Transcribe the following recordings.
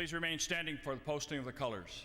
Please remain standing for the posting of the colors.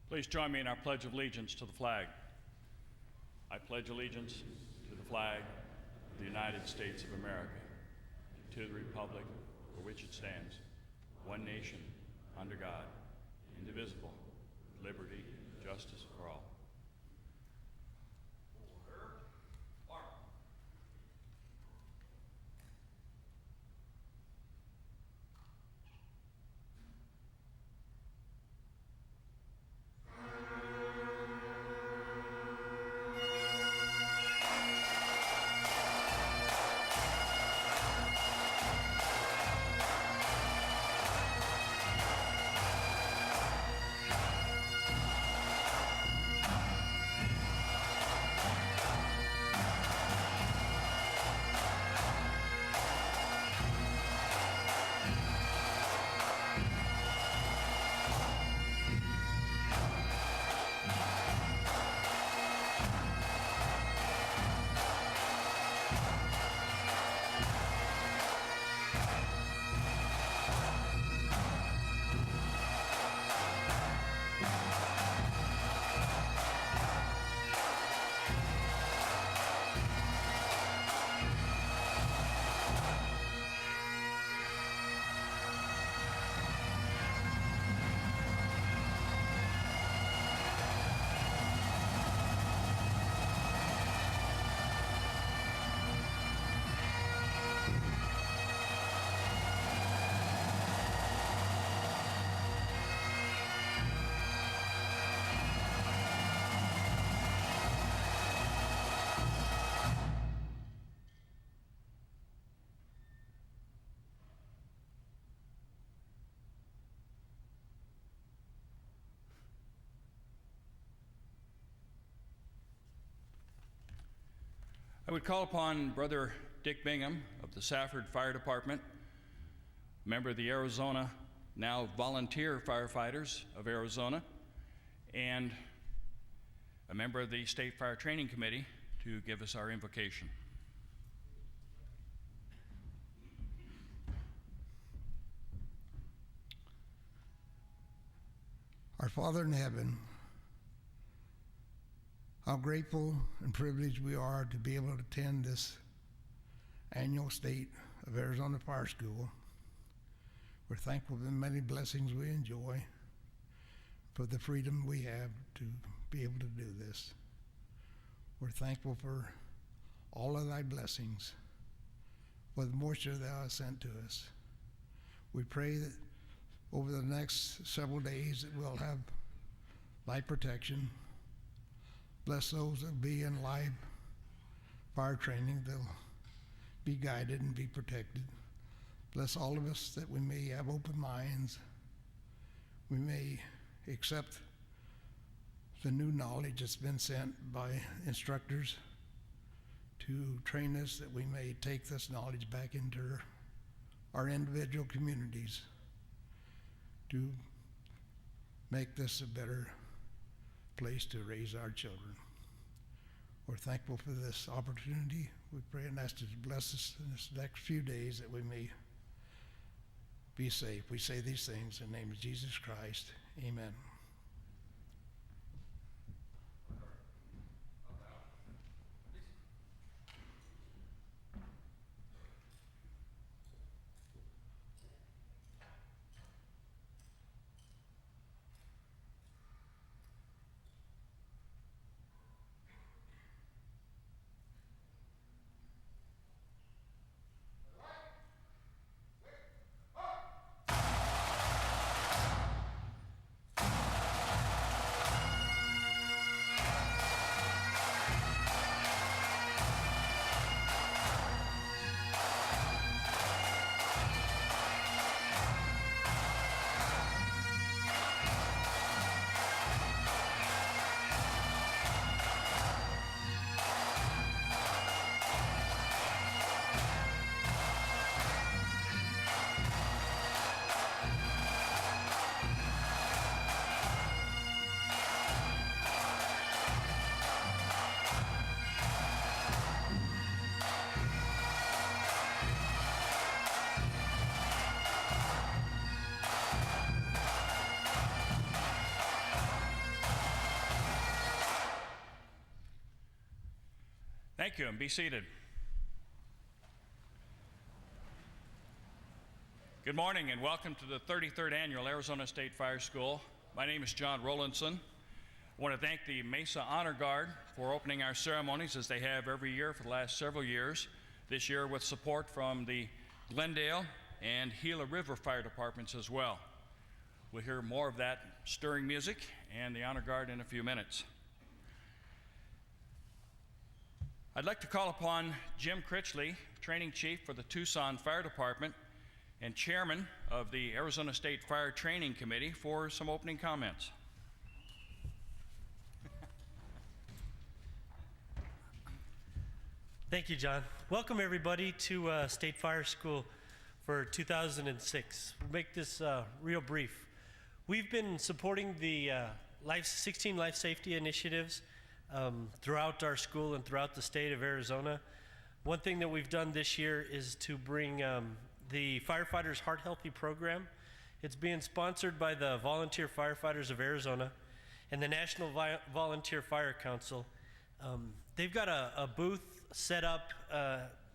Please join me in our Pledge of Allegiance to the flag. I pledge allegiance to the flag of the United States of America, to the republic for which it stands, one nation, under God, indivisible, with liberty and justice for all. I would call upon Brother Dick Bingham of the Safford Fire Department, member of the Arizona, now volunteer firefighters of Arizona, and a member of the State Fire Training Committee, to give us our invocation. Our Father in heaven, how grateful and privileged we are to be able to attend this annual State of Arizona Fire School. We're thankful for the many blessings we enjoy, for the freedom we have to be able to do this. We're thankful for all of thy blessings, for the moisture thou hast sent to us. We pray that over the next several days that we'll have light protection. Bless those that be in live fire training. They'll be guided and be protected. Bless all of us that we may have open minds. We may accept the new knowledge that's been sent by instructors to train us, that we may take this knowledge back into our individual communities to make this a better place to raise our children. We're thankful for this opportunity. We pray and ask you to bless us in this next few days that we may be safe. We say these things in the name of Jesus Christ. Amen. Thank you, and be seated. Good morning, and welcome to the 33rd Annual Arizona State Fire School. My name is John Rowlandson. I want to thank the Mesa Honor Guard for opening our ceremonies as they have every year for the last several years, this year with support from the Glendale and Gila River Fire Departments as well. We'll hear more of that stirring music and the Honor Guard in a few minutes. I'd like to call upon Jim Critchley, Training Chief for the Tucson Fire Department and Chairman of the Arizona State Fire Training Committee, for some opening comments. Thank you, John. Welcome, everybody, to State Fire School for 2006. We'll make this real brief. We've been supporting the 16 life safety initiatives throughout our school and throughout the state of Arizona. One thing that we've done this year is to bring the Firefighters Heart Healthy program. It's being sponsored by the Volunteer Firefighters of Arizona and the National Volunteer Fire Council. They've got a booth set up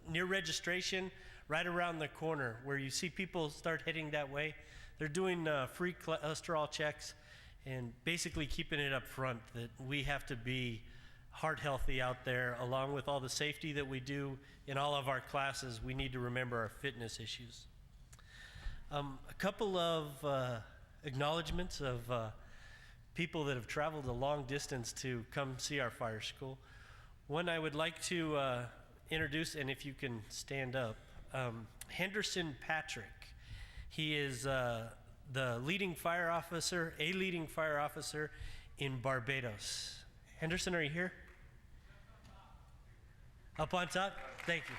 near registration right around the corner where you see people start heading that way. They're doing free cholesterol checks and basically keeping it up front that we have to be heart healthy out there. Along with all the safety that we do in all of our classes, we need to remember our fitness issues. A couple of acknowledgments of people that have traveled a long distance to come see our fire school. One I would like to introduce, and if you can stand up, Henderson Patrick. He is the leading fire officer in Barbados. Henderson, are you here? Up on top? Thank you.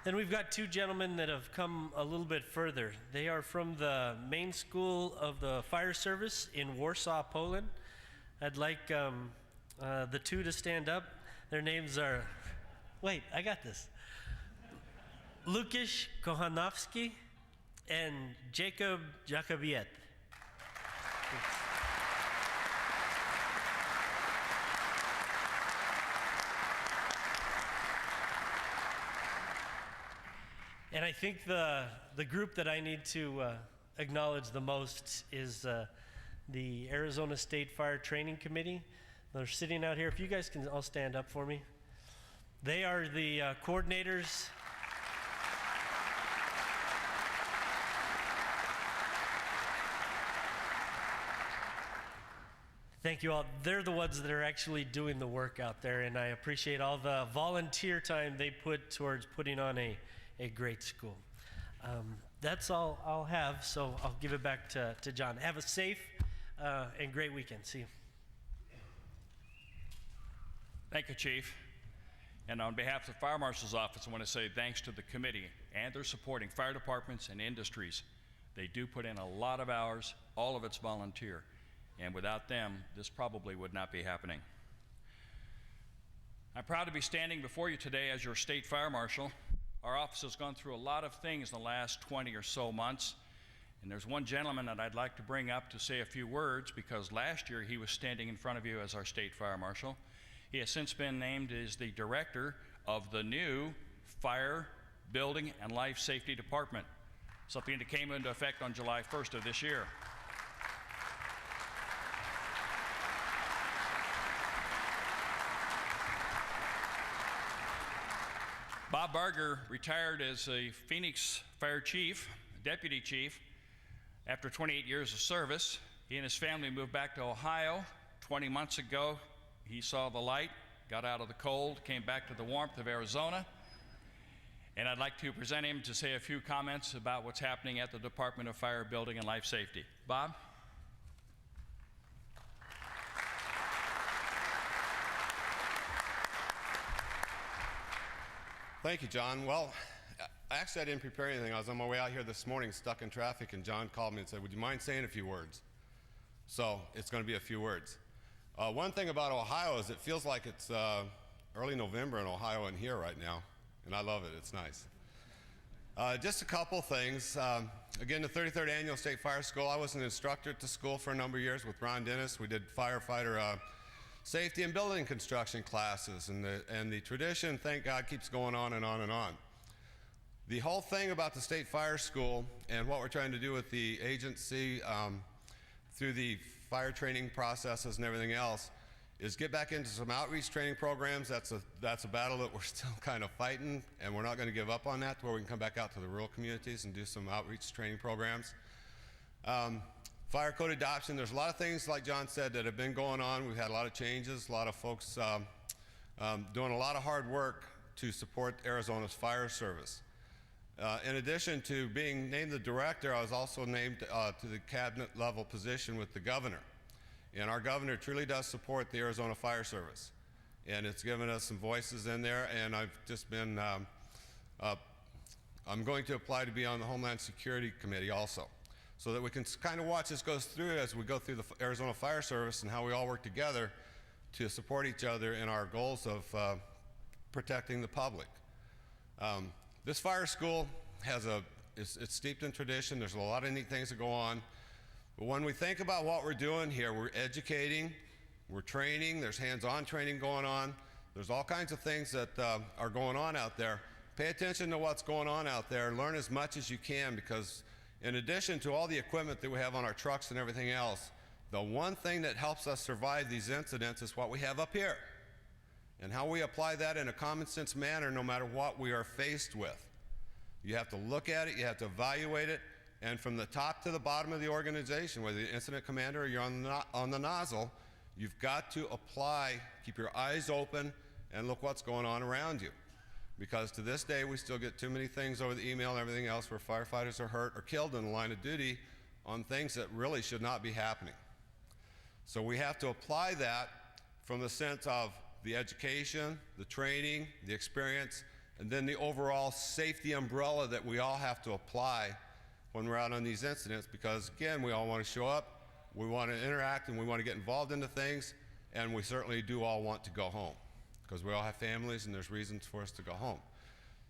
Then we've got two gentlemen that have come a little bit further. They are from the main school of the fire service in Warsaw, Poland. I'd like the two to stand up. Their names are, wait, I got this. Lukasz Kochanowski and Jacob Jacobiet. And I think the group that I need to acknowledge the most is the Arizona State Fire Training Committee. They're sitting out here. If you guys can all stand up for me. They are the coordinators. Thank you all. They're the ones that are actually doing the work out there, and I appreciate all the volunteer time they put towards putting on a great school. That's all I'll have, so I'll give it back to John. Have a safe and great weekend. See you. Thank you, Chief. And on behalf of the Fire Marshal's Office, I want to say thanks to the committee and their supporting fire departments and industries. They do put in a lot of hours, all of it's volunteer, and without them, this probably would not be happening. I'm proud to be standing before you today as your state fire marshal. Our office has gone through a lot of things in the last 20 or so months, and there's one gentleman that I'd like to bring up to say a few words, because last year he was standing in front of you as our state fire marshal. He has since been named as the director of the new Fire, Building, and Life Safety Department, something that came into effect on July 1st of this year. Bob Barger retired as a Phoenix Fire Chief, Deputy Chief, after 28 years of service. He and his family moved back to Ohio 20 months ago. He saw the light, got out of the cold, came back to the warmth of Arizona, and I'd like to present him to say a few comments about what's happening at the Department of Fire, Building, and Life Safety. Bob? Thank you, John. Well, actually, I didn't prepare anything. I was on my way out here this morning, stuck in traffic, and John called me and said, would you mind saying a few words? So it's going to be a few words. One thing about Ohio is it feels like it's early November in Ohio and here right now, and I love it. It's nice. Just a couple things. Again, the 33rd Annual State Fire School. I was an instructor at the school for a number of years with Ron Dennis. We did firefighter safety and building construction classes, and the tradition, thank God, keeps going on and on and on. The whole thing about the State Fire School and what we're trying to do with the agency through the fire training processes and everything else is get back into some outreach training programs. That's a battle that we're still kind of fighting, and we're not going to give up on that, to where we can come back out to the rural communities and do some outreach training programs. Fire code adoption, there's a lot of things, like John said, that have been going on. We've had a lot of changes, a lot of folks doing a lot of hard work to support Arizona's fire service. In addition to being named the director, I was also named to the cabinet level position with the governor. And our governor truly does support the Arizona Fire Service. And it's given us some voices in there, and I've just been, I'm going to apply to be on the Homeland Security Committee also, so that we can kind of watch this go through as we go through the Arizona Fire Service and how we all work together to support each other in our goals of protecting the public. This fire school it's steeped in tradition. There's a lot of neat things that go on. But when we think about what we're doing here, we're educating, we're training, there's hands-on training going on. There's all kinds of things that are going on out there. Pay attention to what's going on out there. Learn as much as you can, because in addition to all the equipment that we have on our trucks and everything else, the one thing that helps us survive these incidents is what we have up here, and how we apply that in a common sense manner no matter what we are faced with. You have to look at it, you have to evaluate it, and from the top to the bottom of the organization, whether you're the incident commander or you're on the nozzle, you've got to apply, keep your eyes open, and look what's going on around you. Because to this day, we still get too many things over the email and everything else where firefighters are hurt or killed in the line of duty on things that really should not be happening. So we have to apply that from the sense of the education, the training, the experience, and then the overall safety umbrella that we all have to apply when we're out on these incidents, because again, we all want to show up, we want to interact, and we want to get involved into things, and we certainly do all want to go home, because we all have families and there's reasons for us to go home.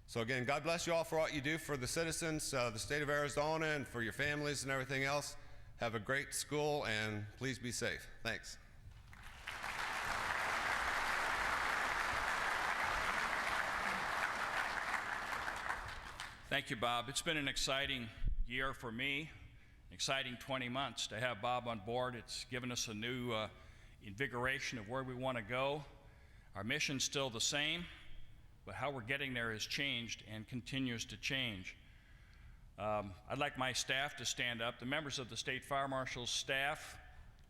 So again, God bless you all for what you do for the citizens, the state of Arizona, and for your families and everything else. Have a great school, and please be safe. Thanks. Thank you, Bob. It's been an exciting year for me, exciting 20 months to have Bob on board. It's given us a new invigoration of where we want to go. Our mission's still the same, but how we're getting there has changed and continues to change. I'd like my staff to stand up. The members of the State Fire Marshal's staff,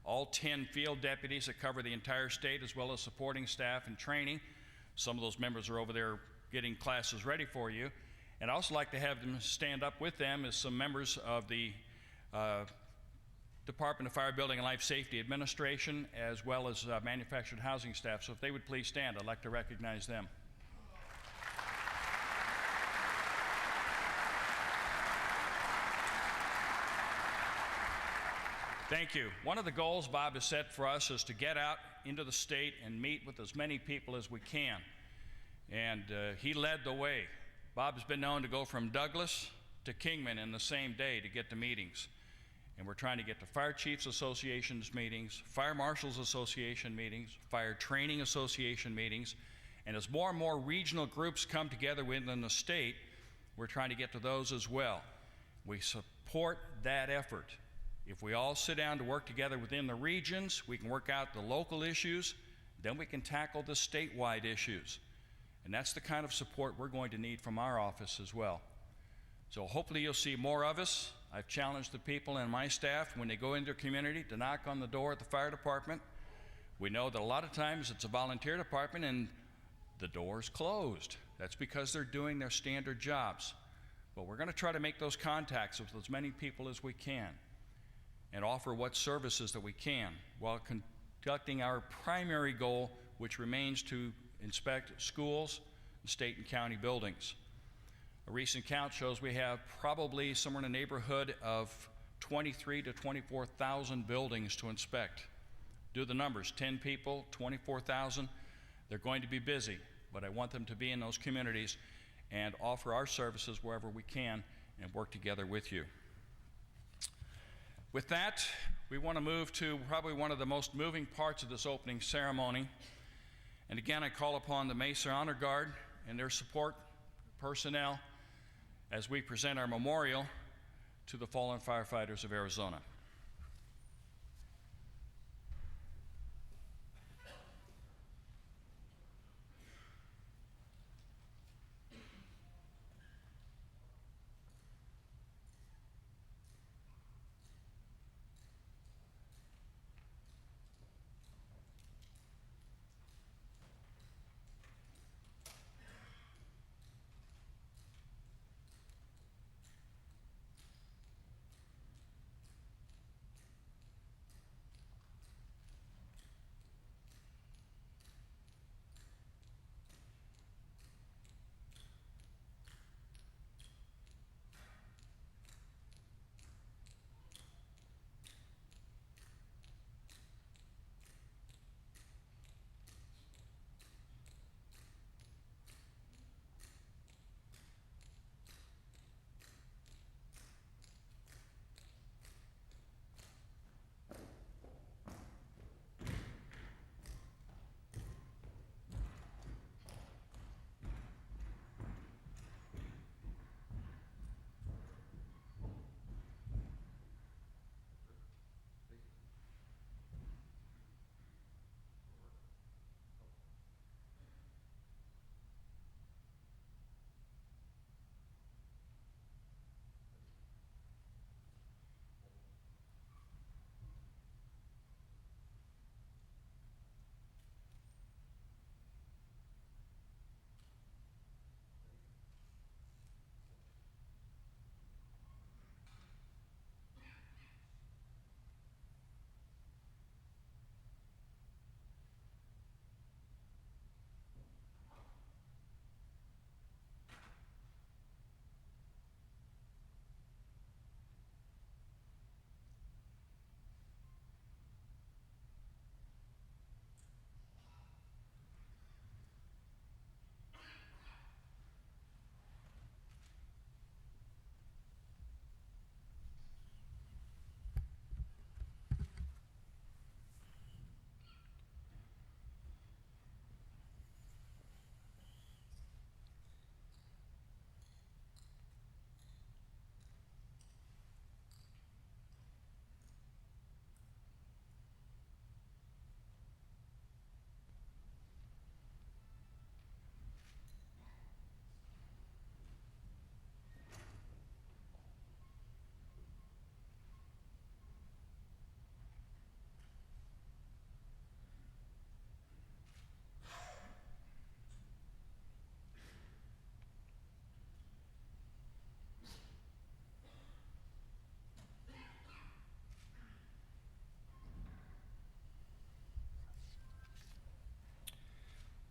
all 10 field deputies that cover the entire state, as well as supporting staff and training. Some of those members are over there getting classes ready for you. And I'd also like to have them stand up with them as some members of the Department of Fire, Building, and Life Safety Administration, as well as manufactured housing staff. So if they would please stand, I'd like to recognize them. Thank you. One of the goals Bob has set for us is to get out into the state and meet with as many people as we can. And he led the way. Bob's been known to go from Douglas to Kingman in the same day to get to meetings. And we're trying to get to Fire Chiefs Association's meetings, Fire Marshals Association meetings, Fire Training Association meetings. And as more and more regional groups come together within the state, we're trying to get to those as well. We support that effort. If we all sit down to work together within the regions, we can work out the local issues, then we can tackle the statewide issues. And that's the kind of support we're going to need from our office as well. So hopefully you'll see more of us. I've challenged the people and my staff when they go into their community to knock on the door at the fire department. We know that a lot of times it's a volunteer department and the door's closed. That's because they're doing their standard jobs. But we're going to try to make those contacts with as many people as we can and offer what services that we can while conducting our primary goal, which remains to inspect schools, state and county buildings. A recent count shows we have probably somewhere in the neighborhood of 23,000 to 24,000 buildings to inspect. Do the numbers, 10 people, 24,000. They're going to be busy, but I want them to be in those communities and offer our services wherever we can and work together with you. With that, we want to move to probably one of the most moving parts of this opening ceremony. And again, I call upon the Mesa Honor Guard and their support personnel as we present our memorial to the fallen firefighters of Arizona.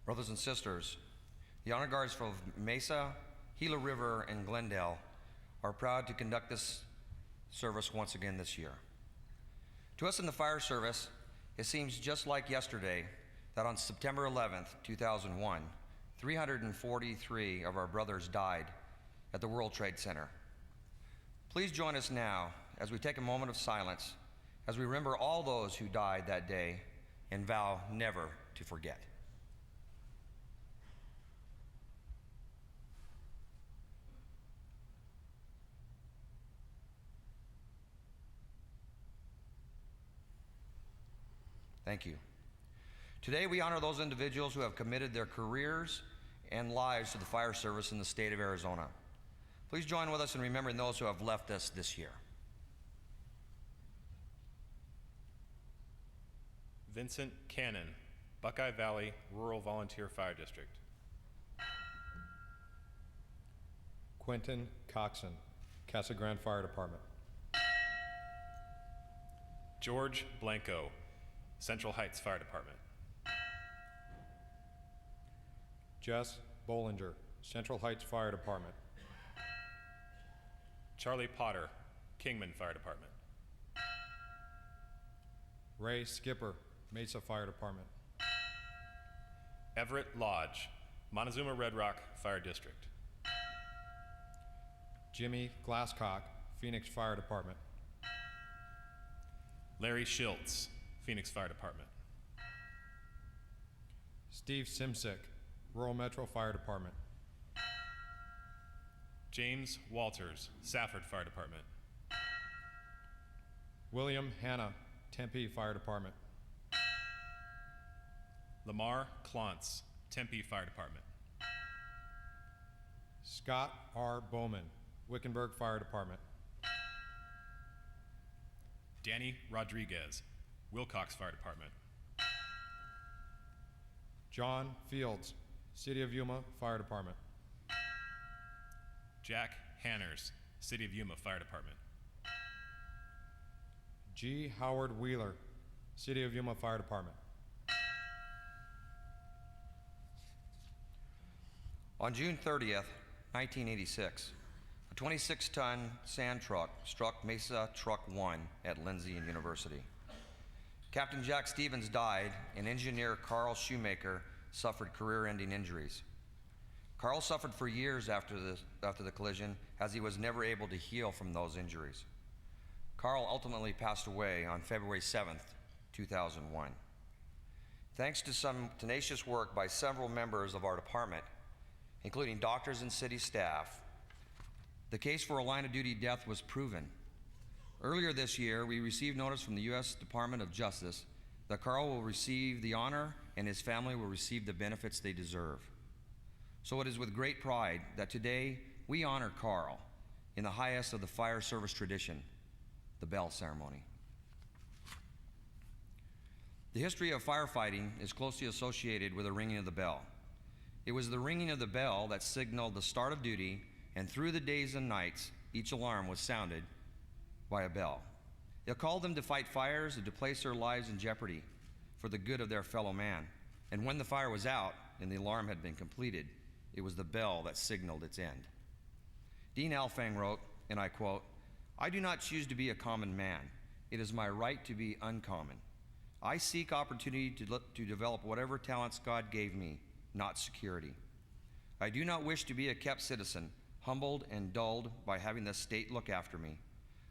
Brothers and sisters, the Honor Guards from Mesa, Gila River, and Glendale are proud to conduct this service once again this year. To us in the fire service, it seems just like yesterday that on September 11th, 2001, 343 of our brothers died at the World Trade Center. Please join us now as we take a moment of silence as we remember all those who died that day and vow never to forget. Thank you. Today we honor those individuals who have committed their careers and lives to the fire service in the state of Arizona. Please join with us in remembering those who have left us this year. Vincent Cannon, Buckeye Valley Rural Volunteer Fire District. Quentin Coxon, Casa Grande Fire Department. George Blanco, Central Heights Fire Department. Jess Bollinger, Central Heights Fire Department. Charlie Potter, Kingman Fire Department. Ray Skipper, Mesa Fire Department. Everett Lodge, Montezuma Red Rock Fire District. Jimmy Glasscock, Phoenix Fire Department. Larry Schiltz, Phoenix Fire Department. Steve Simsick, Rural Metro Fire Department. James Walters, Safford Fire Department. William Hanna, Tempe Fire Department. Lamar Klontz, Tempe Fire Department. Scott R. Bowman, Wickenburg Fire Department. Danny Rodriguez, Wilcox Fire Department. John Fields, City of Yuma Fire Department. Jack Hanners, City of Yuma Fire Department. G. Howard Wheeler, City of Yuma Fire Department. On June 30th, 1986, a 26-ton sand truck struck Mesa Truck 1 at Lindsay University. Captain Jack Stevens died, and engineer Carl Shoemaker suffered career-ending injuries. Carl suffered for years after the collision, as he was never able to heal from those injuries. Carl ultimately passed away on February 7th, 2001. Thanks to some tenacious work by several members of our department, including doctors and city staff, the case for a line-of-duty death was proven. Earlier this year, we received notice from the U.S. Department of Justice that Carl will receive the honor and his family will receive the benefits they deserve. So it is with great pride that today we honor Carl in the highest of the fire service tradition, the bell ceremony. The history of firefighting is closely associated with the ringing of the bell. It was the ringing of the bell that signaled the start of duty, and through the days and nights, each alarm was sounded by a bell. It called them to fight fires and to place their lives in jeopardy for the good of their fellow man. And when the fire was out and the alarm had been completed, it was the bell that signaled its end. Dean Alfang wrote, and I quote, "I do not choose to be a common man. It is my right to be uncommon. I seek opportunity to develop whatever talents God gave me, not security. I do not wish to be a kept citizen, humbled and dulled by having the state look after me.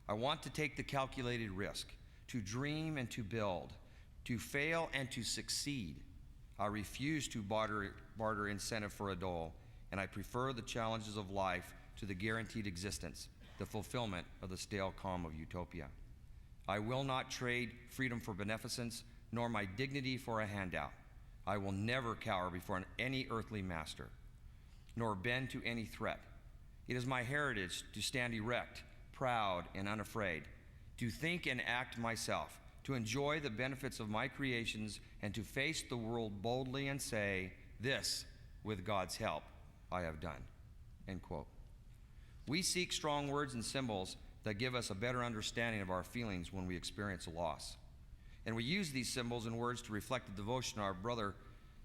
I want to take the calculated risk, to dream and to build, to fail and to succeed. I refuse to barter incentive for a dole, and I prefer the challenges of life to the guaranteed existence, the fulfillment of the stale calm of utopia. I will not trade freedom for beneficence, nor my dignity for a handout. I will never cower before any earthly master, nor bend to any threat. It is my heritage to stand erect, proud, and unafraid, to think and act myself, to enjoy the benefits of my creations, and to face the world boldly and say, 'This, with God's help, I have done.'" End quote. We seek strong words and symbols that give us a better understanding of our feelings when we experience a loss. And we use these symbols and words to reflect the devotion our brother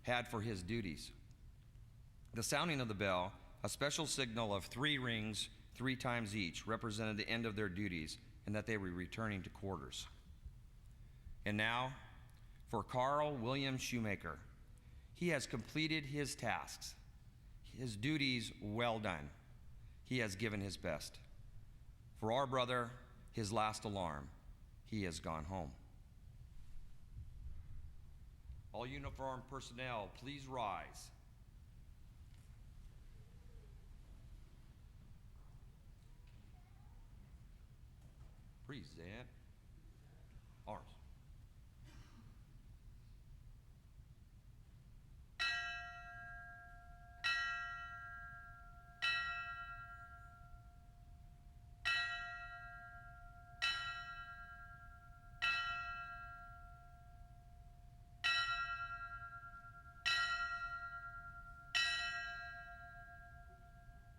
had for his duties. The sounding of the bell, a special signal of 3 rings 3 times each, represented the end of their duties and that they were returning to quarters. And now, for Carl William Shoemaker. He has completed his tasks, his duties well done. He has given his best. For our brother, his last alarm, he has gone home. All uniformed personnel, please rise. Present arms.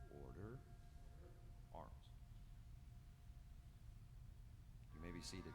Order. Arms. You may be seated.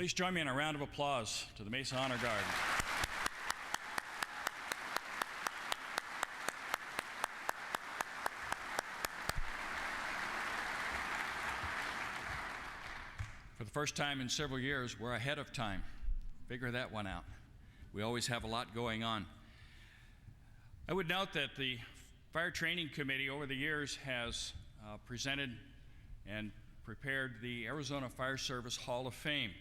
Please join me in a round of applause to the Mesa Honor Guard. For the first time in several years, we're ahead of time. Figure that one out. We always have a lot going on. I would note that the Fire Training Committee over the years has presented and prepared the Arizona Fire Service Hall of Fame.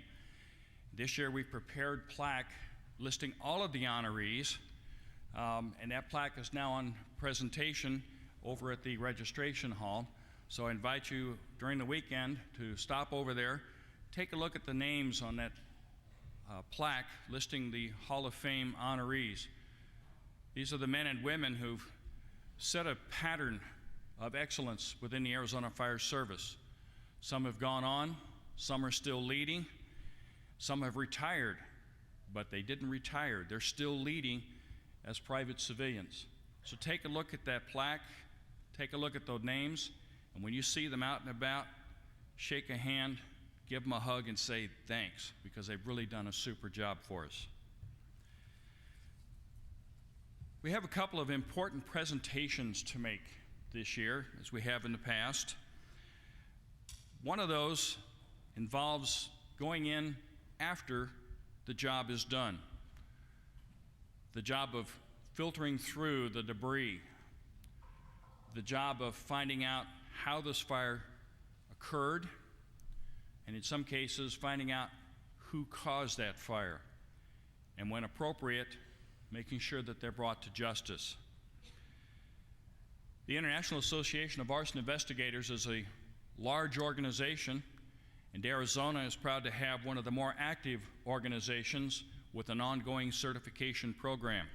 This year we prepared plaque listing all of the honorees, and that plaque is now on presentation over at the registration hall. So I invite you during the weekend to stop over there, take a look at the names on that plaque listing the Hall of Fame honorees. These are the men and women who've set a pattern of excellence within the Arizona Fire Service. Some have gone on, some are still leading, some have retired, but they didn't retire. They're still leading as private civilians. So take a look at that plaque, take a look at those names, and when you see them out and about, shake a hand, give them a hug, and say thanks, because they've really done a super job for us. We have a couple of important presentations to make this year, as we have in the past. One of those involves going in after the job is done. The job of filtering through the debris. The job of finding out how this fire occurred, and in some cases, finding out who caused that fire. And when appropriate, making sure that they're brought to justice. The International Association of Arson Investigators is a large organization, and Arizona is proud to have one of the more active organizations with an ongoing certification program.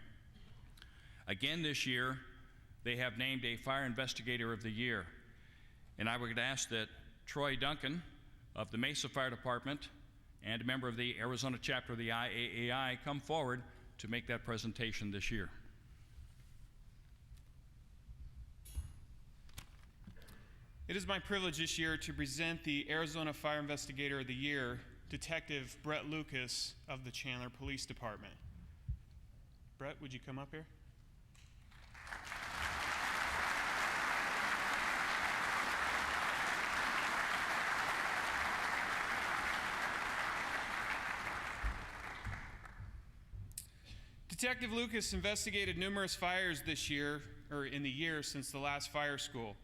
Again this year, they have named a Fire Investigator of the Year, and I would ask that Troy Duncan of the Mesa Fire Department and a member of the Arizona chapter of the IAAI come forward to make that presentation this year. It is my privilege this year to present the Arizona Fire Investigator of the Year, Detective Brett Lucas of the Chandler Police Department. Brett, would you come up here? Detective Lucas investigated numerous fires this year, or in the year since the last fire school.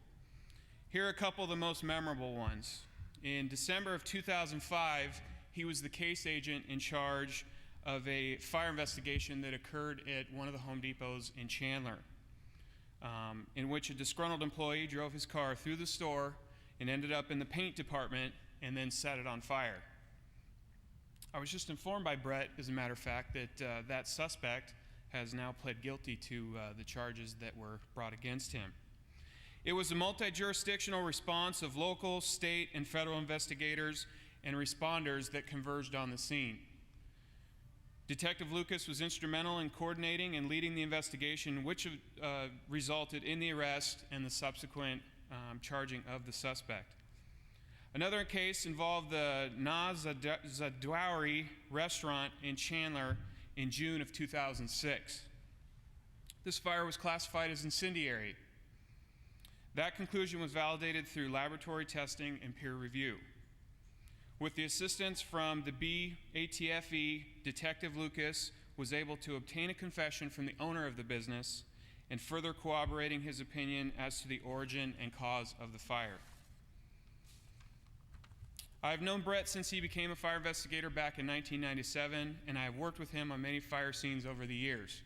Here are a couple of the most memorable ones. In December of 2005, he was the case agent in charge of a fire investigation that occurred at one of the Home Depots in Chandler, in which a disgruntled employee drove his car through the store and ended up in the paint department and then set it on fire. I was just informed by Brett, as a matter of fact, that that suspect has now pled guilty to the charges that were brought against him. It was a multi-jurisdictional response of local, state, and federal investigators and responders that converged on the scene. Detective Lucas was instrumental in coordinating and leading the investigation, which resulted in the arrest and the subsequent charging of the suspect. Another case involved the Na Zadwari restaurant in Chandler in June of 2006. This fire was classified as incendiary. That conclusion was validated through laboratory testing and peer review. With the assistance from the BATFE, Detective Lucas was able to obtain a confession from the owner of the business and further corroborating his opinion as to the origin and cause of the fire. I've known Brett since he became a fire investigator back in 1997, and I have worked with him on many fire scenes over the years.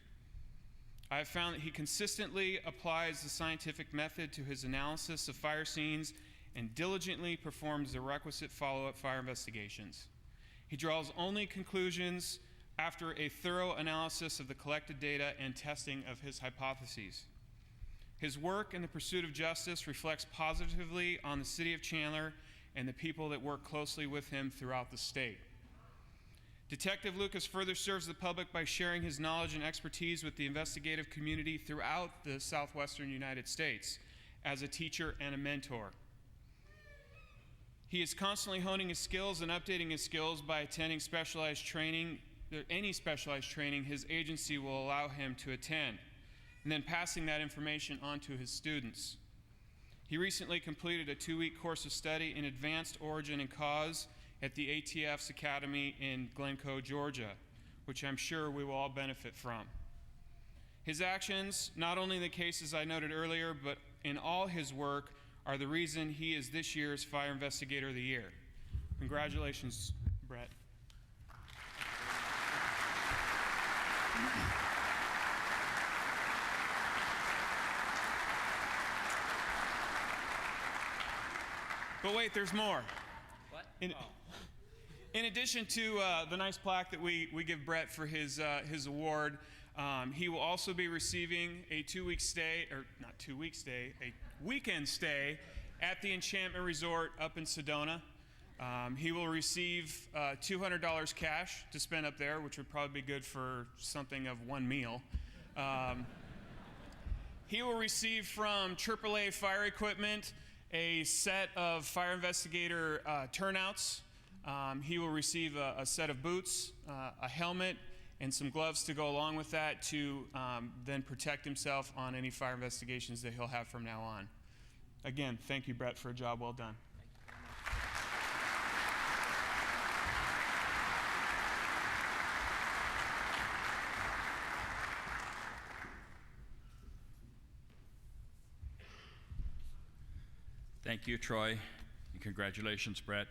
I have found that he consistently applies the scientific method to his analysis of fire scenes and diligently performs the requisite follow-up fire investigations. He draws only conclusions after a thorough analysis of the collected data and testing of his hypotheses. His work in the pursuit of justice reflects positively on the city of Chandler and the people that work closely with him throughout the state. Detective Lucas further serves the public by sharing his knowledge and expertise with the investigative community throughout the southwestern United States as a teacher and a mentor. He is constantly honing his skills and updating his skills by attending specialized training, any specialized training his agency will allow him to attend, and then passing that information on to his students. He recently completed a 2-week course of study in Advanced Origin and Cause at the ATF's Academy in Glencoe, Georgia, which I'm sure we will all benefit from. His actions, not only in the cases I noted earlier, but in all his work, are the reason he is this year's Fire Investigator of the Year. Congratulations, Brett. But wait, there's more. What? In addition to the nice plaque that we give Brett for his award, he will also be receiving a 2-week stay, or not 2-week stay, a weekend stay at the Enchantment Resort up in Sedona. He will receive $200 cash to spend up there, which would probably be good for something of one meal. He will receive from AAA Fire Equipment a set of fire investigator turnouts. He will receive a set of boots, a helmet, and some gloves to go along with that to then protect himself on any fire investigations that he'll have from now on. Again, thank you, Brett, for a job well done. Thank you, Troy, and congratulations, Brett.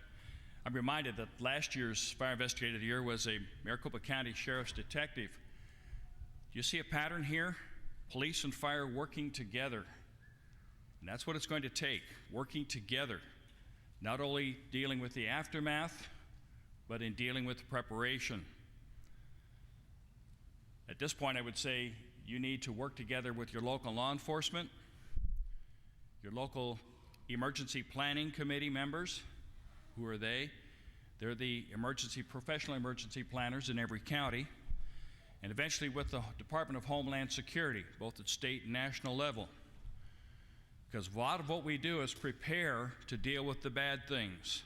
I'm reminded that last year's Fire Investigator of the Year was a Maricopa County Sheriff's Detective. Do you see a pattern here? Police and fire working together. And that's what it's going to take, working together. Not only dealing with the aftermath, but in dealing with the preparation. At this point, I would say you need to work together with your local law enforcement, your local emergency planning committee members. Who are they? They're the professional emergency planners in every county, and eventually with the Department of Homeland Security, both at state and national level. Because a lot of what we do is prepare to deal with the bad things.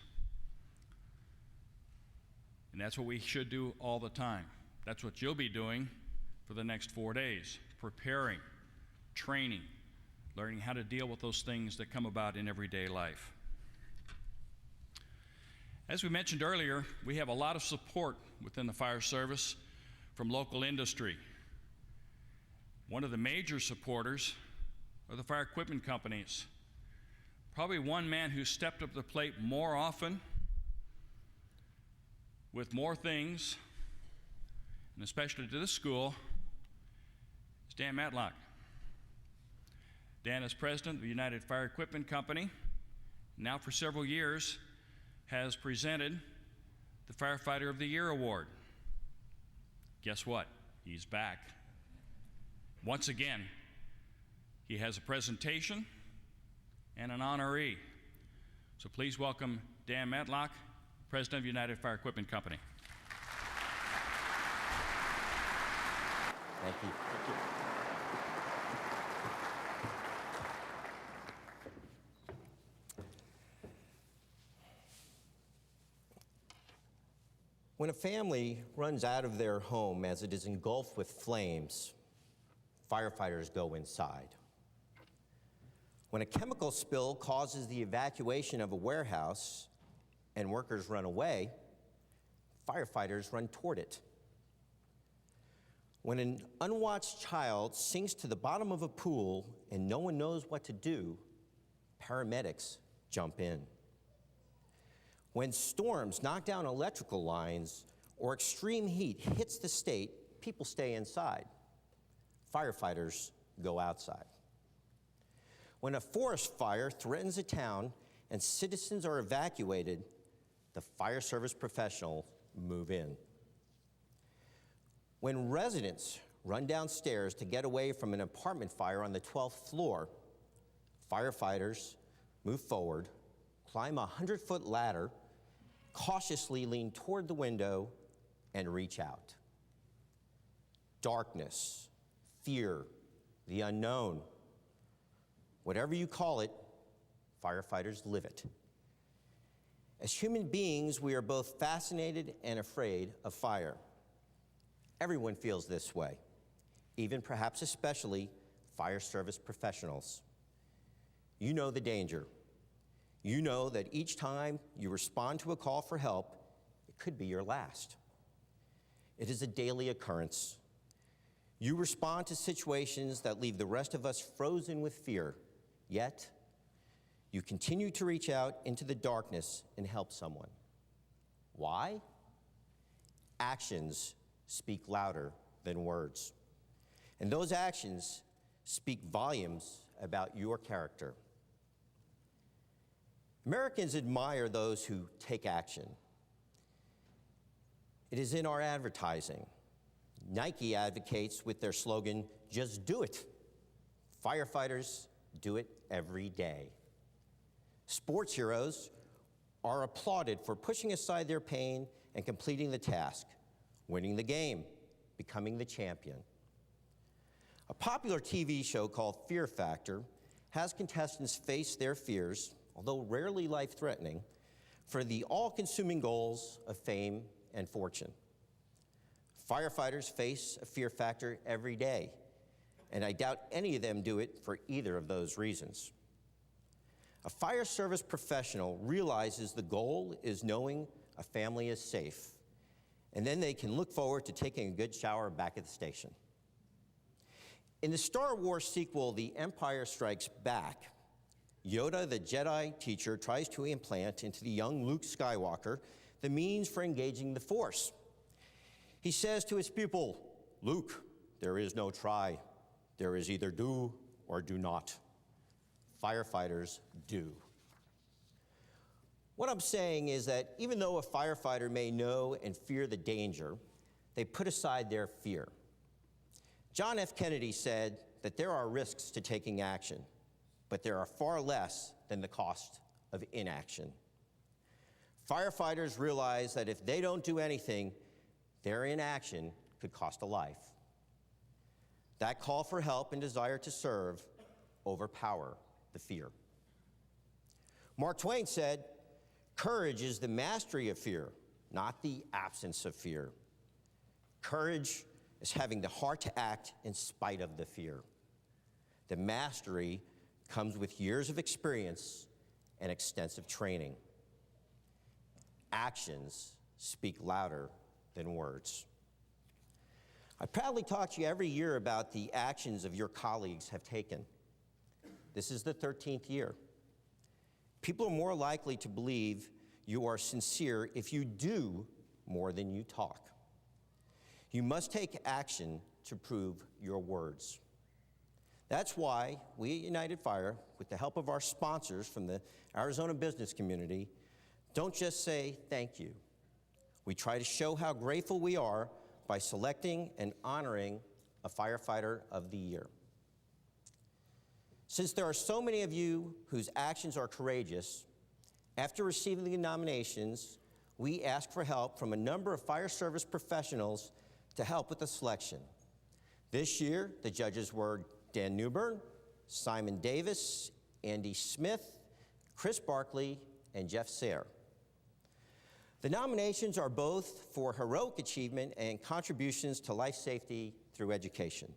And that's what we should do all the time. That's what you'll be doing for the next 4 days, preparing, training, learning how to deal with those things that come about in everyday life. As we mentioned earlier, we have a lot of support within the fire service from local industry. One of the major supporters are the fire equipment companies. Probably one man who stepped up to the plate more often with more things, and especially to this school, is Dan Matlock. Dan is president of the United Fire Equipment Company. Now for several years has presented the Firefighter of the Year award. Guess what? He's back. Once again, he has a presentation and an honoree. So please welcome Dan Matlock, president of United Fire Equipment Company. Thank you. When a family runs out of their home as it is engulfed with flames, firefighters go inside. When a chemical spill causes the evacuation of a warehouse and workers run away, firefighters run toward it. When an unwatched child sinks to the bottom of a pool and no one knows what to do, paramedics jump in. When storms knock down electrical lines or extreme heat hits the state, people stay inside. Firefighters go outside. When a forest fire threatens a town and citizens are evacuated, the fire service professionals move in. When residents run downstairs to get away from an apartment fire on the 12th floor, firefighters move forward, climb a 100-foot ladder, cautiously lean toward the window, and reach out. Darkness, fear, the unknown, whatever you call it, firefighters live it. As human beings, we are both fascinated and afraid of fire. Everyone feels this way, even perhaps especially fire service professionals. You know the danger. You know that each time you respond to a call for help, it could be your last. It is a daily occurrence. You respond to situations that leave the rest of us frozen with fear, yet you continue to reach out into the darkness and help someone. Why? Actions speak louder than words. And those actions speak volumes about your character. Americans admire those who take action. It is in our advertising. Nike advocates with their slogan, "Just do it." Firefighters do it every day. Sports heroes are applauded for pushing aside their pain and completing the task, winning the game, becoming the champion. A popular TV show called Fear has contestants face their fears, although rarely life-threatening, for the all-consuming goals of fame and fortune. Firefighters face a fear factor every day, and I doubt any of them do it for either of those reasons. A fire service professional realizes the goal is knowing a family is safe, and then they can look forward to taking a good shower back at the station. In the Star Wars sequel, The Empire Strikes Back, Yoda, the Jedi teacher, tries to implant into the young Luke Skywalker the means for engaging the Force. He says to his pupil, "Luke, there is no try. There is either do or do not." Firefighters do. What I'm saying is that even though a firefighter may know and fear the danger, they put aside their fear. John F. Kennedy said that there are risks to taking action, but there are far less than the cost of inaction. Firefighters realize that if they don't do anything, their inaction could cost a life. That call for help and desire to serve overpower the fear. Mark Twain said, "Courage is the mastery of fear, not the absence of fear. Courage is having the heart to act in spite of the fear. The mastery comes with years of experience and extensive training. Actions speak louder than words." I proudly talk to you every year about the actions of your colleagues have taken. This is the 13th year. People are more likely to believe you are sincere if you do more than you talk. You must take action to prove your words. That's why we at United Fire, with the help of our sponsors from the Arizona business community, don't just say thank you. We try to show how grateful we are by selecting and honoring a Firefighter of the Year. Since there are so many of you whose actions are courageous, after receiving the nominations, we asked for help from a number of fire service professionals to help with the selection. This year, the judges were Dan Newbern, Simon Davis, Andy Smith, Chris Barkley, and Jeff Sayre. The nominations are both for heroic achievement and contributions to life safety through education.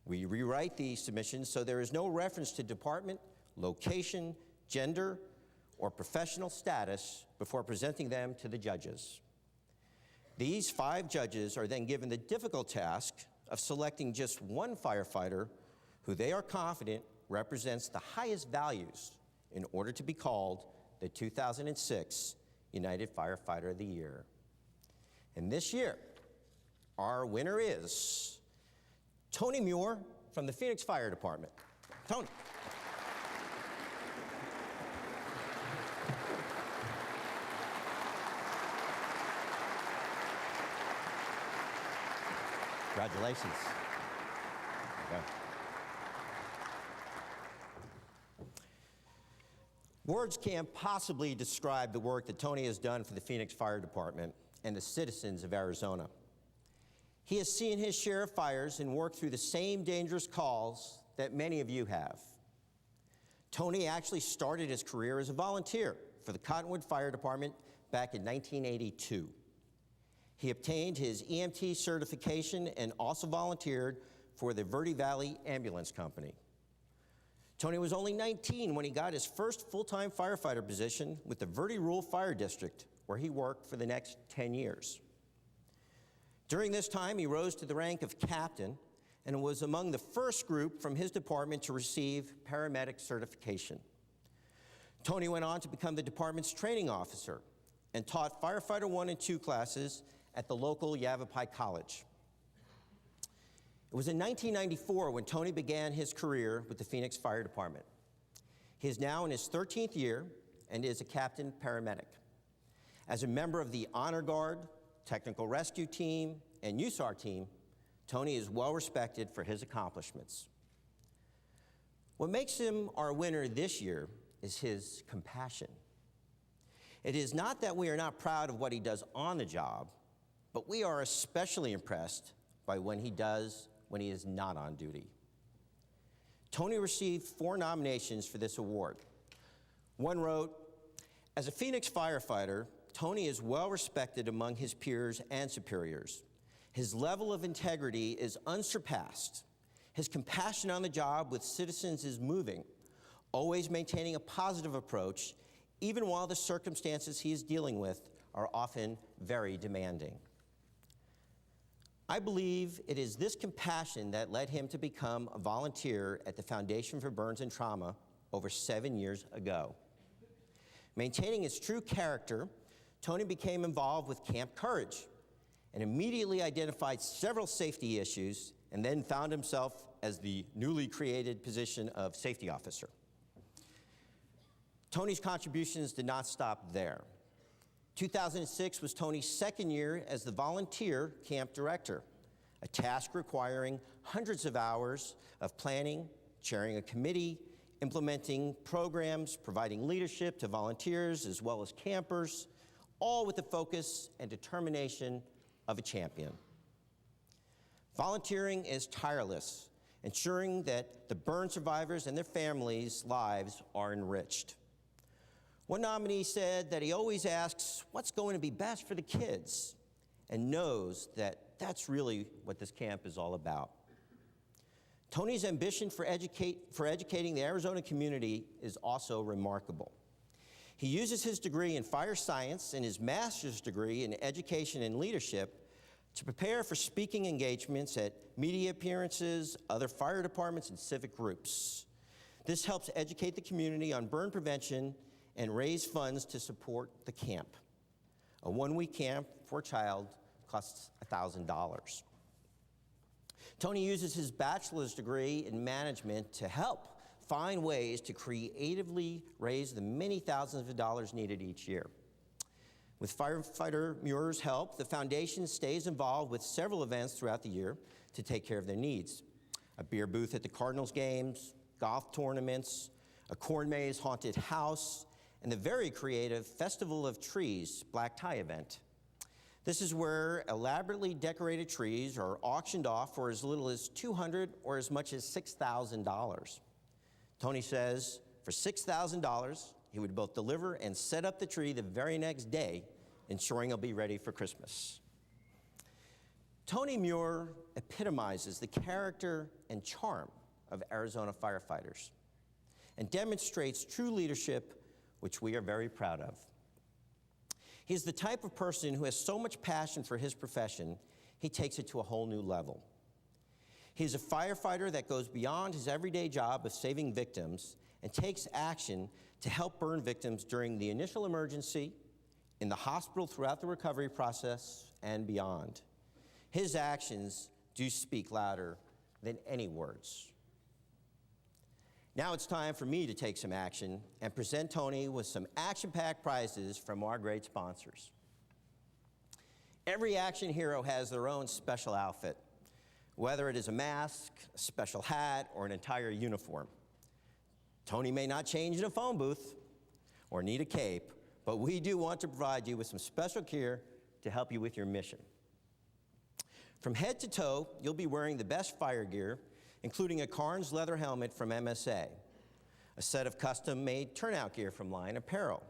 We rewrite these submissions so there is no reference to department, location, gender, or professional status before presenting them to the judges. These 5 judges are then given the difficult task of selecting just one firefighter who they are confident represents the highest values in order to be called the 2006 United Firefighter of the Year. And this year, our winner is Tony Muir from the Phoenix Fire Department. Tony. Congratulations. Okay. Words can't possibly describe the work that Tony has done for the Phoenix Fire Department and the citizens of Arizona. He has seen his share of fires and worked through the same dangerous calls that many of you have. Tony actually started his career as a volunteer for the Cottonwood Fire Department back in 1982. He obtained his EMT certification and also volunteered for the Verde Valley Ambulance Company. Tony was only 19 when he got his first full-time firefighter position with the Verde Rural Fire District, where he worked for the next 10 years. During this time, he rose to the rank of captain and was among the first group from his department to receive paramedic certification. Tony went on to become the department's training officer and taught Firefighter 1 and 2 classes at the local Yavapai College. It was in 1994 when Tony began his career with the Phoenix Fire Department. He is now in his 13th year and is a captain paramedic. As a member of the Honor Guard, Technical Rescue Team, and USAR team, Tony is well respected for his accomplishments. What makes him our winner this year is his compassion. It is not that we are not proud of what he does on the job, but we are especially impressed by when he is not on duty. Tony received 4 nominations for this award. One wrote, "As a Phoenix firefighter, Tony is well respected among his peers and superiors. His level of integrity is unsurpassed. His compassion on the job with citizens is moving, always maintaining a positive approach, even while the circumstances he is dealing with are often very demanding." I believe it is this compassion that led him to become a volunteer at the Foundation for Burns and Trauma over 7 years ago. Maintaining his true character, Tony became involved with Camp Courage and immediately identified several safety issues and then found himself as the newly created position of safety officer. Tony's contributions did not stop there. 2006 was Tony's second year as the volunteer camp director, a task requiring hundreds of hours of planning, chairing a committee, implementing programs, providing leadership to volunteers as well as campers, all with the focus and determination of a champion. Volunteering is tireless, ensuring that the burn survivors and their families' lives are enriched. One nominee said that he always asks what's going to be best for the kids and knows that that's really what this camp is all about. Tony's ambition for educating the Arizona community is also remarkable. He uses his degree in fire science and his master's degree in education and leadership to prepare for speaking engagements at media appearances, other fire departments, and civic groups. This helps educate the community on burn prevention and raise funds to support the camp. A one-week camp for a child costs $1,000. Tony uses his bachelor's degree in management to help find ways to creatively raise the many thousands of dollars needed each year. With Firefighter Muir's help, the foundation stays involved with several events throughout the year to take care of their needs. A beer booth at the Cardinals games, golf tournaments, a corn maze haunted house, and the very creative Festival of Trees black tie event. This is where elaborately decorated trees are auctioned off for as little as $200 or as much as $6,000. Tony says for $6,000, he would both deliver and set up the tree the very next day, ensuring it'll be ready for Christmas. Tony Muir epitomizes the character and charm of Arizona firefighters and demonstrates true leadership, which we are very proud of. He's the type of person who has so much passion for his profession, he takes it to a whole new level. He's a firefighter that goes beyond his everyday job of saving victims and takes action to help burn victims during the initial emergency, in the hospital throughout the recovery process, and beyond. His actions do speak louder than any words. Now it's time for me to take some action and present Tony with some action-packed prizes from our great sponsors. Every action hero has their own special outfit, whether it is a mask, a special hat, or an entire uniform. Tony may not change in a phone booth or need a cape, but we do want to provide you with some special gear to help you with your mission. From head to toe, you'll be wearing the best fire gear, including a Carnes leather helmet from MSA, a set of custom-made turnout gear from Lion Apparel,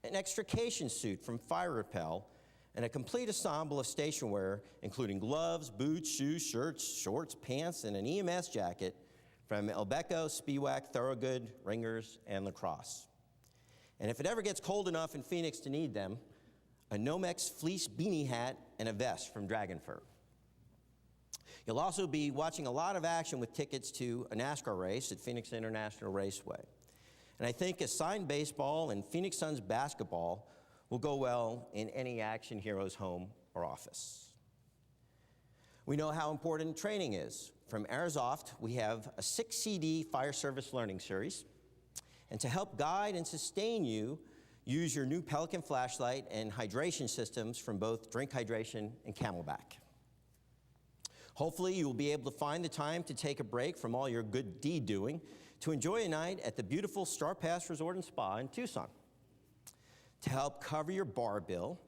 an extrication suit from Fire Repel, and a complete ensemble of station wear, including gloves, boots, shoes, shirts, shorts, pants, and an EMS jacket from Elbeco, Spiewak, Thorogood, Ringers, and Lacrosse. And if it ever gets cold enough in Phoenix to need them, a Nomex fleece beanie hat and a vest from Dragon Fur. You'll also be watching a lot of action with tickets to a NASCAR race at Phoenix International Raceway. And I think a signed baseball and Phoenix Suns basketball will go well in any Action Heroes home or office. We know how important training is. From Airsoft, we have a 6-CD fire service learning series. And to help guide and sustain you, use your new Pelican flashlight and hydration systems from both Drink Hydration and Camelback. Hopefully, you will be able to find the time to take a break from all your good deed doing to enjoy a night at the beautiful Star Pass Resort and Spa in Tucson. To help cover your bar bill,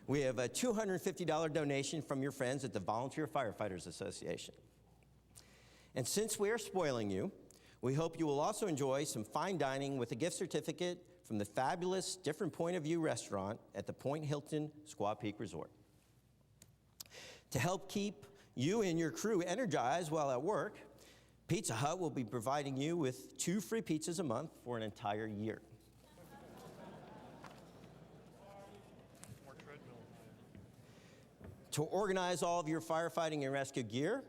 we have a $250 donation from your friends at the Volunteer Firefighters Association. And since we are spoiling you, we hope you will also enjoy some fine dining with a gift certificate from the fabulous Different Point of View restaurant at the Point Hilton Squaw Peak Resort. To help keep you and your crew energized while at work, Pizza Hut will be providing you with 2 free pizzas a month for an entire year. To organize all of your firefighting and rescue gear,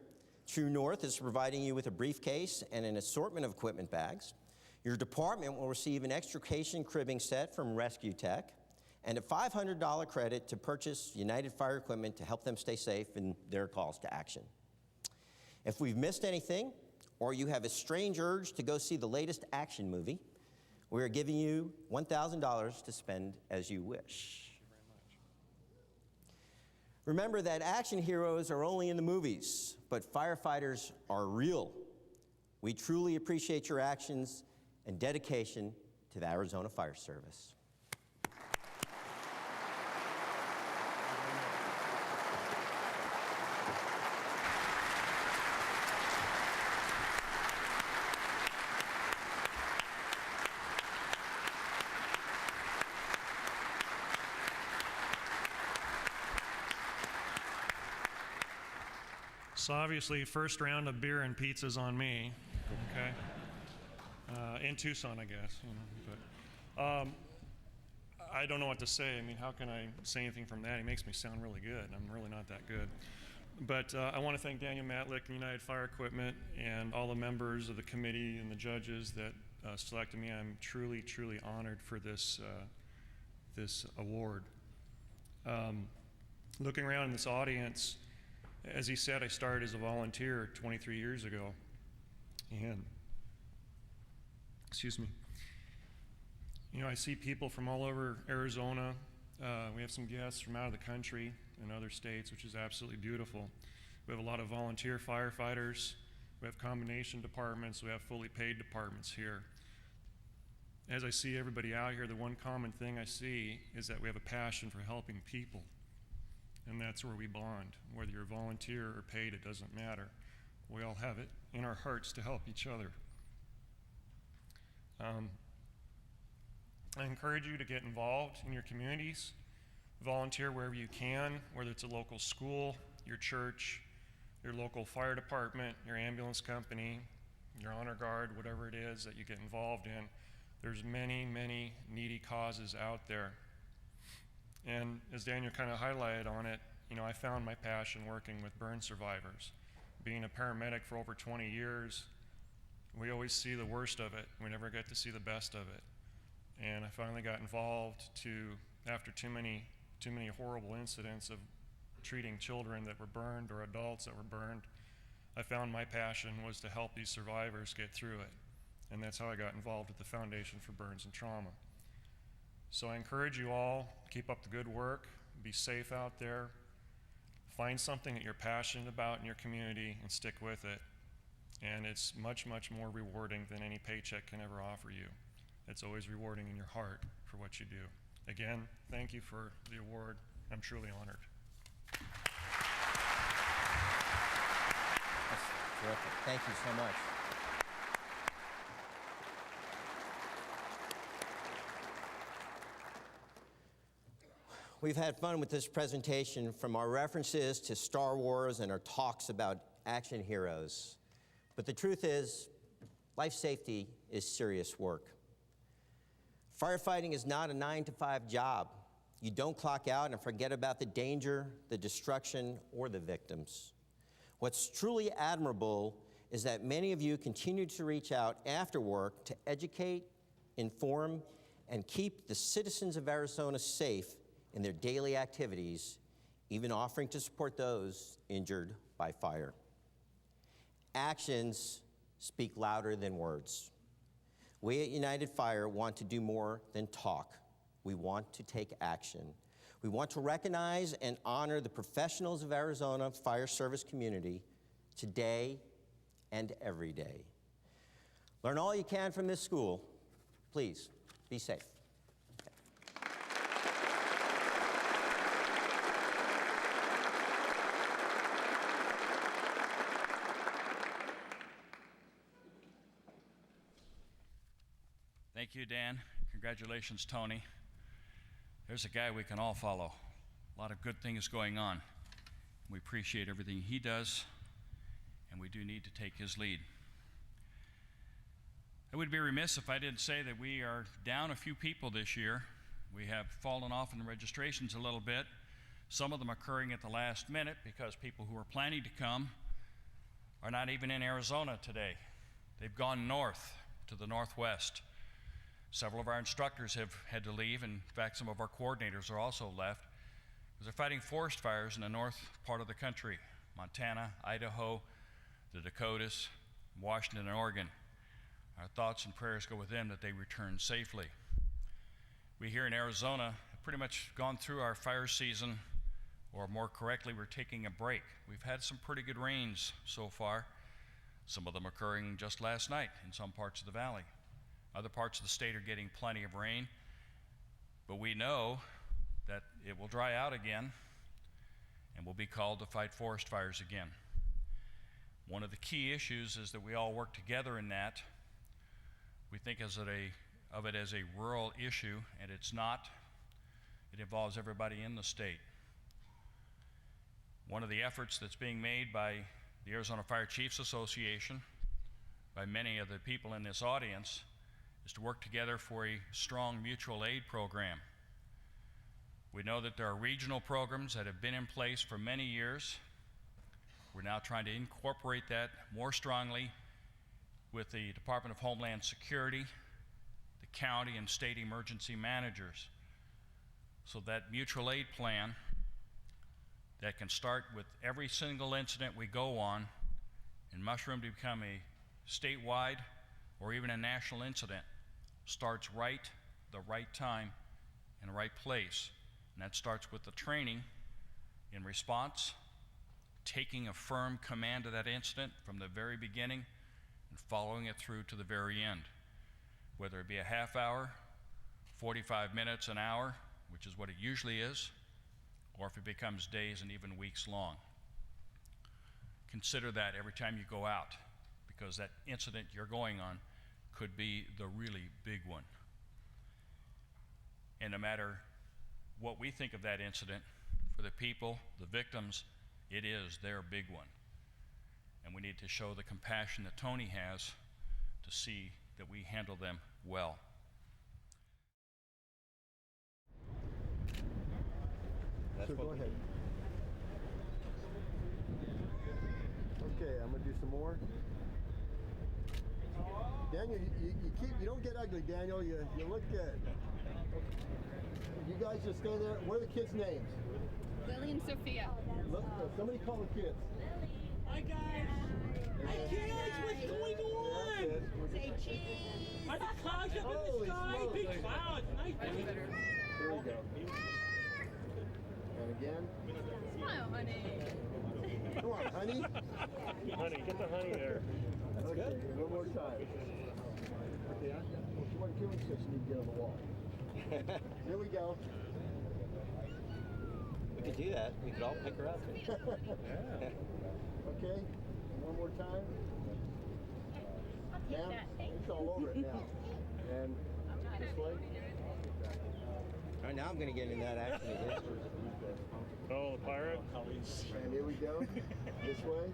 True North is providing you with a briefcase and an assortment of equipment bags. Your department will receive an extrication cribbing set from Rescue Tech and a $500 credit to purchase United Fire equipment to help them stay safe in their calls to action. If we've missed anything, or you have a strange urge to go see the latest action movie, we are giving you $1,000 to spend as you wish. Remember that action heroes are only in the movies, but firefighters are real. We truly appreciate your actions and dedication to the Arizona Fire Service. So obviously, first round of beer and pizzas on me, okay? In Tucson, I guess, you know. But I don't know what to say. I mean, how can I say anything from that? He makes me sound really good. I'm really not that good. But I want to thank Daniel Matlick and United Fire Equipment and all the members of the committee and the judges that selected me. I'm truly, truly honored for this this award. Looking around in this audience, as he said, I started as a volunteer 23 years ago. And, excuse me, you know, I see people from all over Arizona. We have some guests from out of the country and other states, which is absolutely beautiful. We have a lot of volunteer firefighters. We have combination departments. We have fully paid departments here. As I see everybody out here, the one common thing I see is that we have a passion for helping people. And that's where we bond. Whether you're volunteer or paid, it doesn't matter. We all have it in our hearts to help each other. I encourage you to get involved in your communities. Volunteer wherever you can, whether it's a local school, your church, your local fire department, your ambulance company, your honor guard, whatever it is that you get involved in. There's many, many needy causes out there. And as Daniel kind of highlighted on it, you know, I found my passion working with burn survivors. Being a paramedic for over 20 years, we always see the worst of it. We never get to see the best of it. And I finally got involved after too many horrible incidents of treating children that were burned or adults that were burned, I found my passion was to help these survivors get through it. And that's how I got involved with the Foundation for Burns and Trauma. So I encourage you all, keep up the good work, be safe out there, find something that you're passionate about in your community and stick with it. And it's much, much more rewarding than any paycheck can ever offer you. It's always rewarding in your heart for what you do. Again, thank you for the award. I'm truly honored. That's terrific. Thank you so much. we've had fun with this presentation, from our references to Star Wars and our talks about action heroes. But the truth is, life safety is serious work. Firefighting is not a 9-to-5 job. You don't clock out and forget about the danger, the destruction, or the victims. What's truly admirable is that many of you continue to reach out after work to educate, inform, and keep the citizens of Arizona safe in their daily activities, even offering to support those injured by fire. Actions speak louder than words. We at United Fire want to do more than talk. We want to take action. We want to recognize and honor the professionals of Arizona fire service community today and every day. Learn all you can from this school. Please, be safe. Thank you, Dan. Congratulations, Tony. There's a guy we can all follow. A lot of good things going on. We appreciate everything he does, and we do need to take his lead. I would be remiss if I didn't say that we are down a few people this year. We have fallen off in the registrations a little bit, some of them occurring at the last minute because people who are planning to come are not even in Arizona today. They've gone north to the northwest. Several of our instructors have had to leave. In fact, some of our coordinators are also left because they're fighting forest fires in the north part of the country, Montana, Idaho, the Dakotas, Washington, and Oregon. Our thoughts and prayers go with them that they return safely. We here in Arizona have pretty much gone through our fire season, or more correctly, we're taking a break. We've had some pretty good rains so far, some of them occurring just last night in some parts of the valley. Other parts of the state are getting plenty of rain, but we know that it will dry out again and we'll be called to fight forest fires again. One of the key issues is that we all work together in that. We think of it as a rural issue, and it's not. It involves everybody in the state. One of the efforts that's being made by the Arizona Fire Chiefs Association, by many of the people in this audience, is to work together for a strong mutual aid program. We know that there are regional programs that have been in place for many years. We're now trying to incorporate that more strongly with the Department of Homeland Security, the county and state emergency managers, so that mutual aid plan that can start with every single incident we go on and mushroom to become a statewide or even a national incident starts right, the right time, in the right place. And that starts with the training in response, taking a firm command of that incident from the very beginning and following it through to the very end. Whether it be a half hour, 45 minutes, an hour, which is what it usually is, or if it becomes days and even weeks long. Consider that every time you go out, because that incident you're going on could be the really big one. And no matter what we think of that incident, for the people, the victims, it is their big one. And we need to show the compassion that Tony has to see that we handle them well. Sure, go ahead. Okay, I'm gonna do some more. Daniel, you don't get ugly, Daniel. You look good. You guys just stay there. What are the kids' names? Lily and Sophia. Look, somebody call the kids. Hi guys. Hi kids. What's going on? Say cheese. Are the clouds up in the sky? Big clouds. Nice. Here we go. And again. Smile, honey. Come on, honey. Honey, get the honey there. That's okay, good. One more time. Okay, she wasn't killing so she need to get on the wall. Here we go. We could do that. We could all pick her up. Yeah. Okay, one more time. Ma'am, it's all over it now. And this way. All right, now I'm going to get in that action again. Oh, the pirate? And here we go. This way.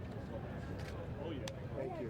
Oh, yeah. Thank you.